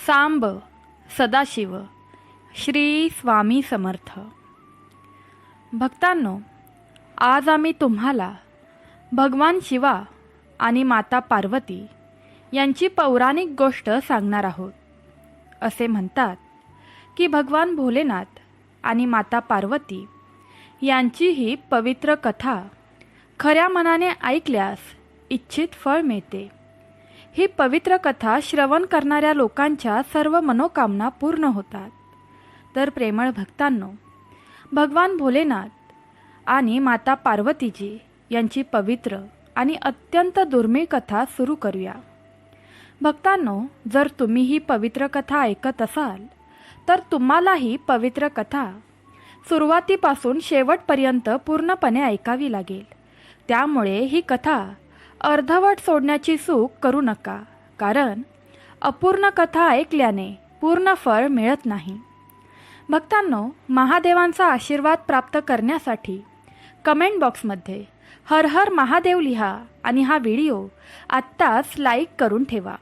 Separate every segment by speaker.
Speaker 1: सांब सदाशिव श्री स्वामी समर्थ. भक्तांनो, आज आम्ही तुम्हाला भगवान शिवा आणि माता पार्वती यांची पौराणिक गोष्ट सांगणार आहोत. असे म्हणतात की भगवान भोलेनाथ आणि माता पार्वती यांची ही पवित्र कथा खऱ्या मनाने ऐकल्यास इच्छित फळ मिळते. ही पवित्र कथा श्रवण करणाऱ्या लोकांच्या सर्व मनोकामना पूर्ण होतात. तर प्रेमळ भक्तांनो, भगवान भोलेनाथ आणि माता पार्वतीजी यांची पवित्र आणि अत्यंत दुर्मिळ कथा सुरू करूया. भक्तांनो, जर तुम्ही ही पवित्र कथा ऐकत असाल तर तुम्हाला ही पवित्र कथा सुरुवातीपासून शेवटपर्यंत पूर्णपणे ऐकावी लागेल. त्यामुळे ही कथा अर्धवट सोडण्याची चूक करू नका, कारण अपूर्ण कथा ऐकल्याने पूर्ण फळ मिळत नाही. भक्तांनो, महादेवांचा आशीर्वाद प्राप्त करण्यासाठी कमेंट बॉक्समध्ये हर हर महादेव लिहा आणि हा व्हिडिओ आत्ताच लाईक करून ठेवा.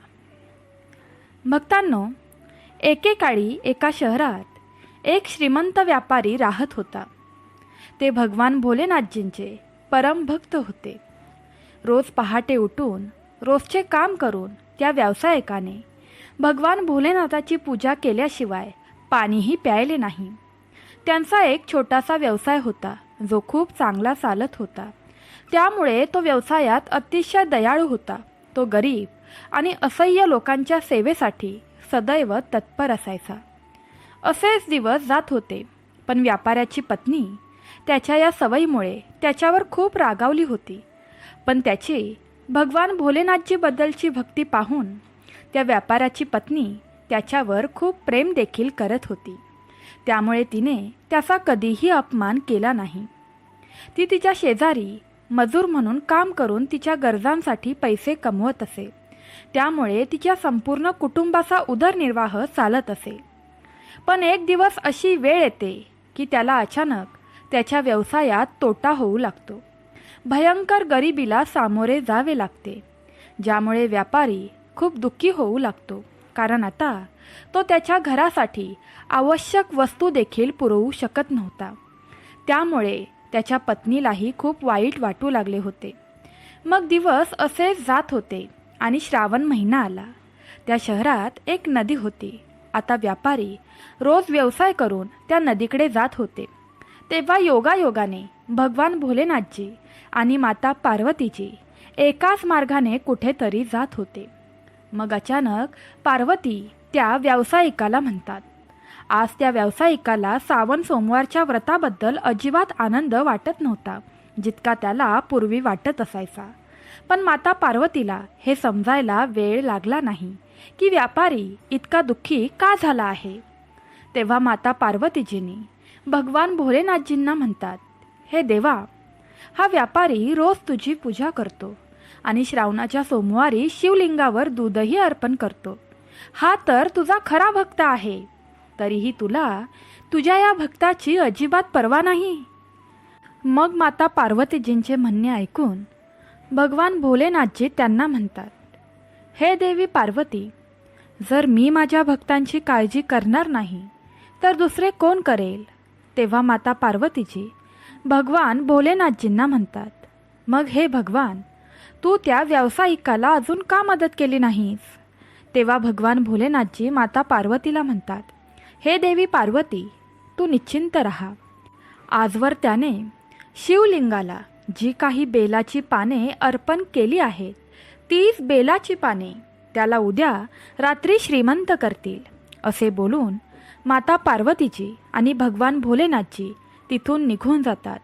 Speaker 1: भक्तांनो, एकेकाळी एका शहरात एक श्रीमंत व्यापारी राहत होता. ते भगवान भोलेनाथजींचे परमभक्त होते. रोज पहाटे उठून रोजचे काम करून त्या व्यावसायिकाने भगवान भोलेनाथाची पूजा केल्याशिवाय पाणीही प्यायले नाही. त्यांचा एक छोटासा व्यवसाय होता जो खूप चांगला चालत होता. त्यामुळे तो व्यवसायात अतिशय दयाळू होता. तो गरीब आणि असह्य लोकांच्या सेवेसाठी सदैव तत्पर असायचा. असेच दिवस जात होते, पण व्यापाऱ्याची पत्नी त्याच्या या सवयीमुळे त्याच्यावर खूप रागावली होती. पण त्याची भगवान भोलेनाथजीबद्दलची भक्ती पाहून त्या व्यापाऱ्याची पत्नी त्याच्यावर खूप प्रेम देखील करत होती. त्यामुळे तिने त्याचा कधीही अपमान केला नाही. ती तिच्या शेजारी मजूर म्हणून काम करून तिच्या गरजांसाठी पैसे कमवत असे. त्यामुळे तिच्या संपूर्ण कुटुंबाचा उदरनिर्वाह चालत असे. पण एक दिवस अशी वेळ येते की त्याला अचानक त्याच्या व्यवसायात तोटा होऊ लागतो. भयंकर गरिबीला सामोरे जावे लागते, ज्यामुळे व्यापारी खूप दुःखी होऊ लागतो. कारण आता तो त्याच्या घरासाठी आवश्यक वस्तू देखील पुरवू शकत नव्हता. त्यामुळे त्याच्या पत्नीलाही खूप वाईट वाटू लागले होते. मग दिवस असेच जात होते आणि श्रावण महिना आला. त्या शहरात एक नदी होती. आता व्यापारी रोज व्यवसाय करून त्या नदीकडे जात होते. तेव्हा योगायोगाने भगवान भोलेनाथजी आणि माता पार्वतीजी एकाच मार्गाने कुठेतरी जात होते. मग अचानक पार्वती त्या व्यावसायिकाला म्हणतात. आज त्या व्यावसायिकाला श्रावण सोमवारच्या व्रताबद्दल अजिबात आनंद वाटत नव्हता, जितका त्याला पूर्वी वाटत असायचा. पण माता पार्वतीला हे समजायला वेळ लागला नाही की व्यापारी इतका दुःखी का झाला आहे. तेव्हा माता पार्वतीजींनी भगवान भोलेनाथजींना म्हणतात, हे देवा, हा व्यापारी रोज तुझी पूजा करतो आणि श्रावणाच्या सोमवारी शिवलिंगावर दूधही अर्पण करतो. हा तर तुझा खरा भक्त आहे. तरीही तुला तुझ्या या भक्ताची अजिबात पर्वा नाही. मग माता पार्वतीजींचे म्हणणे ऐकून भगवान भोलेनाथजी त्यांना म्हणतात, हे देवी पार्वती, जर मी माझ्या भक्तांची काळजी करणार नाही तर दुसरे कोण करेल. तेव्हा माता पार्वतीजी भगवान भोलेनाथजींना म्हणतात, मग हे भगवान, तू त्या व्यावसायिकाला अजून का मदत केली नाहीस. तेव्हा भगवान भोलेनाथजी माता पार्वतीला म्हणतात, हे देवी पार्वती, तू निश्चिंत राहा. आजवर त्याने शिवलिंगाला जी काही बेलाची पाने अर्पण केली आहेत, तीच बेलाची पाने त्याला उद्या रात्री श्रीमंत करतील. असे बोलून माता पार्वतीजी आणि भगवान भोलेनाथजी तिथून निघून जातात.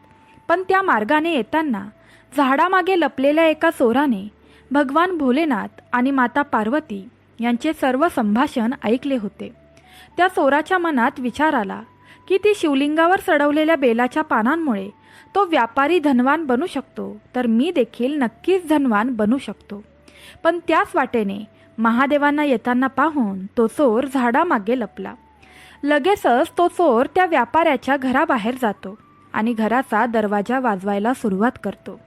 Speaker 1: पण त्या मार्गाने येताना झाडामागे लपलेल्या एका चोराने भगवान भोलेनाथ आणि माता पार्वती यांचे सर्व संभाषण ऐकले होते. त्या चोराच्या मनात विचार आला की ती शिवलिंगावर चढवलेल्या बेलाच्या पानांमुळे तो व्यापारी धनवान बनू शकतो, तर मी देखील नक्कीच धनवान बनू शकतो. पण त्याच वाटेने महादेवांना येताना पाहून तो चोर झाडामागे लपला. लगेचच तो चोर त्या व्यापाऱ्याच्या घराबाहेर जातो आणि घराचा दरवाजा वाजवायला सुरुवात करतो.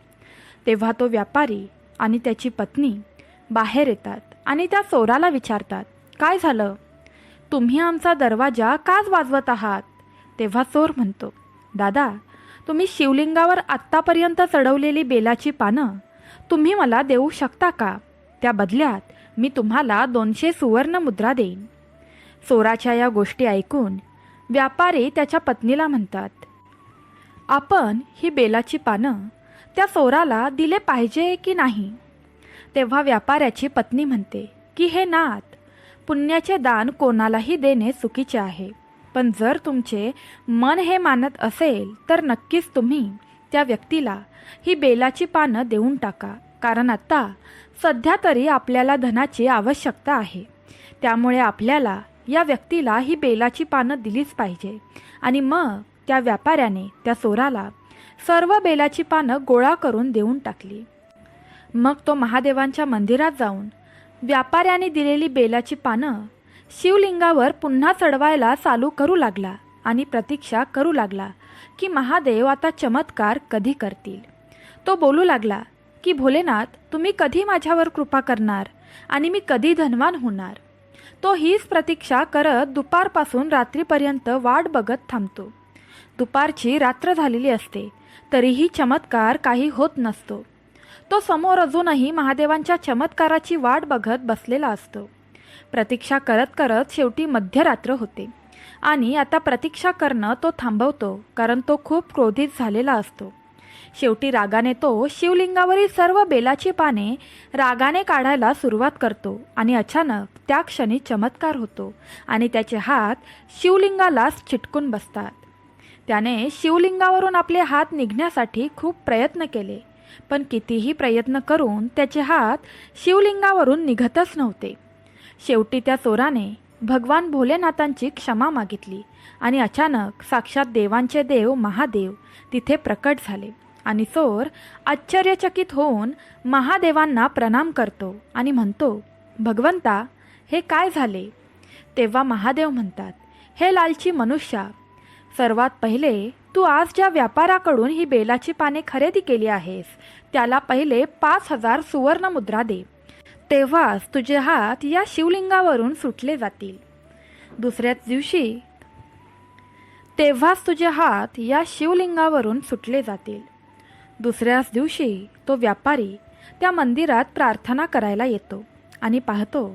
Speaker 1: तेव्हा तो व्यापारी आणि त्याची पत्नी बाहेर येतात आणि त्या चोराला विचारतात, काय झालं. तुम्ही आमचा दरवाजा काच वाजवत आहात? तेव्हा चोर म्हणतो, दादा, तुम्ही शिवलिंगावर आत्तापर्यंत चढवलेली बेलाची पानं तुम्ही मला देऊ शकता का? त्या बदल्यात मी तुम्हाला 200 सुवर्ण मुद्रा देईन. चोराच्या या गोष्टी ऐकून व्यापारी त्याच्या पत्नीला म्हणतात, आपण ही बेलाची पानं त्या चोराला दिले पाहिजे की नाही? तेव्हा व्यापाऱ्याची पत्नी म्हणते की हे नाथ, पुण्याचे दान कोणालाही देणे चुकीचे आहे, पण जर तुमचे मन हे मानत असेल तर नक्कीच तुम्ही त्या व्यक्तीला ही बेलाची पानं देऊन टाका, कारण आता सध्या तरी आपल्याला धनाची आवश्यकता आहे. त्यामुळे आपल्याला या व्यक्तीला ही बेलाची पानं दिलीच पाहिजे. आणि मग त्या व्यापाऱ्याने त्या चोराला सर्व बेलाची पानं गोळा करून देऊन टाकली. मग तो महादेवांच्या मंदिरात जाऊन व्यापाऱ्याने दिलेली बेलाची पानं शिवलिंगावर पुन्हा चढवायला चालू करू लागला आणि प्रतीक्षा करू लागला की महादेव आता चमत्कार कधी करतील. तो बोलू लागला की भोलेनाथ, तुम्ही कधी माझ्यावर कृपा करणार आणि मी कधी धनवान होणार? तो हीच प्रतीक्षा करत दुपारपासून रात्रीपर्यंत वाट बघत थांबतो. दुपारची रात्र झालेली असते तरीही चमत्कार काही होत नसतो. तो समोर अजूनही महादेवांच्या चमत्काराची वाट बघत बसलेला असतो. प्रतीक्षा करत करत शेवटी मध्यरात्र होते आणि आता प्रतीक्षा करणं तो थांबवतो, कारण तो खूप क्रोधित झालेला असतो. शेवटी रागाने तो शिवलिंगावरील सर्व बेलाची पाने रागाने काढायला सुरुवात करतो आणि अचानक त्या क्षणी चमत्कार होतो आणि त्याचे हात शिवलिंगालाच चिटकून बसतात. त्याने शिवलिंगावरून आपले हात निघण्यासाठी खूप प्रयत्न केले, पण कितीही प्रयत्न करून त्याचे हात शिवलिंगावरून निघतच नव्हते. शेवटी त्या चोराने भगवान भोलेनाथांची क्षमा मागितली आणि अचानक साक्षात देवांचे देव महादेव तिथे प्रकट झाले आणि चोर आश्चर्यचकित होऊन महादेवांना प्रणाम करतो आणि म्हणतो, भगवंता, हे काय झाले? तेव्हा महादेव म्हणतात, हे लालची मनुष्या, सर्वात पहिले तू आज ज्या व्यापाराकडून ही बेलाची पाने खरेदी केली आहेस त्याला पहिले 5000 सुवर्ण मुद्रा दे. तेव्हाच तुझे हात या शिवलिंगावरून सुटले जातील. दुसऱ्याच दिवशी दुसऱ्याच दिवशी तो व्यापारी त्या मंदिरात प्रार्थना करायला येतो आणि पाहतो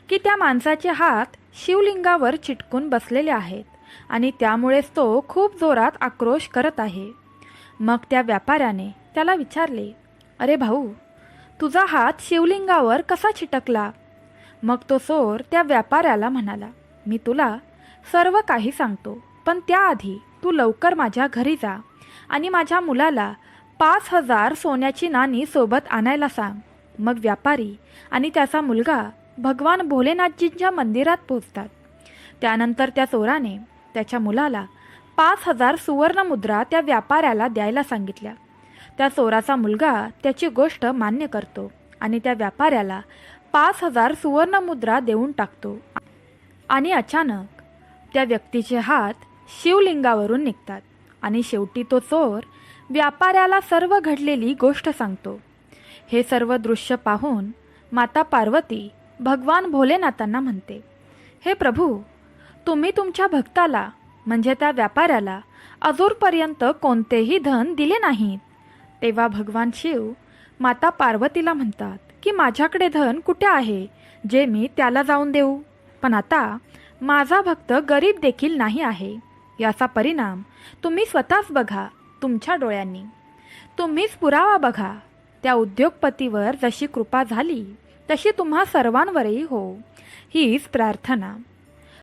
Speaker 1: की त्या माणसाचे हात शिवलिंगावर चिटकून बसलेले आहेत आणि त्यामुळेच तो खूप जोरात आक्रोश करत आहे. मग त्या व्यापाऱ्याने त्याला विचारले, अरे भाऊ, तुझा हात शिवलिंगावर कसा चिटकला? मग तो चोर त्या व्यापाऱ्याला म्हणाला, मी तुला सर्व काही सांगतो, पण त्याआधी तू लवकर माझ्या घरी जा आणि माझ्या मुलाला 5000 सोन्याची नाणी सोबत आणायला सांग. मग व्यापारी आणि त्याचा मुलगा भगवान भोलेनाथजींच्या मंदिरात पोहोचतात. त्यानंतर त्या चोराने त्याच्या मुलाला 5000 सुवर्ण मुद्रा त्या व्यापाऱ्याला द्यायला सांगितल्या. त्या चोराचा मुलगा त्याची गोष्ट मान्य करतो आणि त्या व्यापाऱ्याला 5000 सुवर्ण मुद्रा देऊन टाकतो आणि अचानक त्या व्यक्तीचे हात शिवलिंगावरून निघतात आणि शेवटी तो चोर व्यापाऱ्याला सर्व घडलेली गोष्ट सांगतो. हे सर्व दृश्य पाहून माता पार्वती भगवान भोलेनाथांना म्हणते, हे प्रभू, तुम्ही तुमच्या भक्ताला म्हणजे त्या व्यापाऱ्याला अजूनपर्यंत कोणतेही धन दिले नाहीत. तेव्हा भगवान शिव माता पार्वतीला म्हणतात की माझ्याकडे धन कुठे आहे जे मी त्याला जाऊन देऊ? पण आता माझा भक्त गरीब देखील नाही आहे. याचा परिणाम तुम्ही स्वतःच बघा तुमच्या डोळ्यांनी. तुम्हीच पुरावा बघा. त्या उद्योगपतीवर जशी कृपा झाली तशी तुम्हा सर्वांवरही हो. हीच प्रार्थना.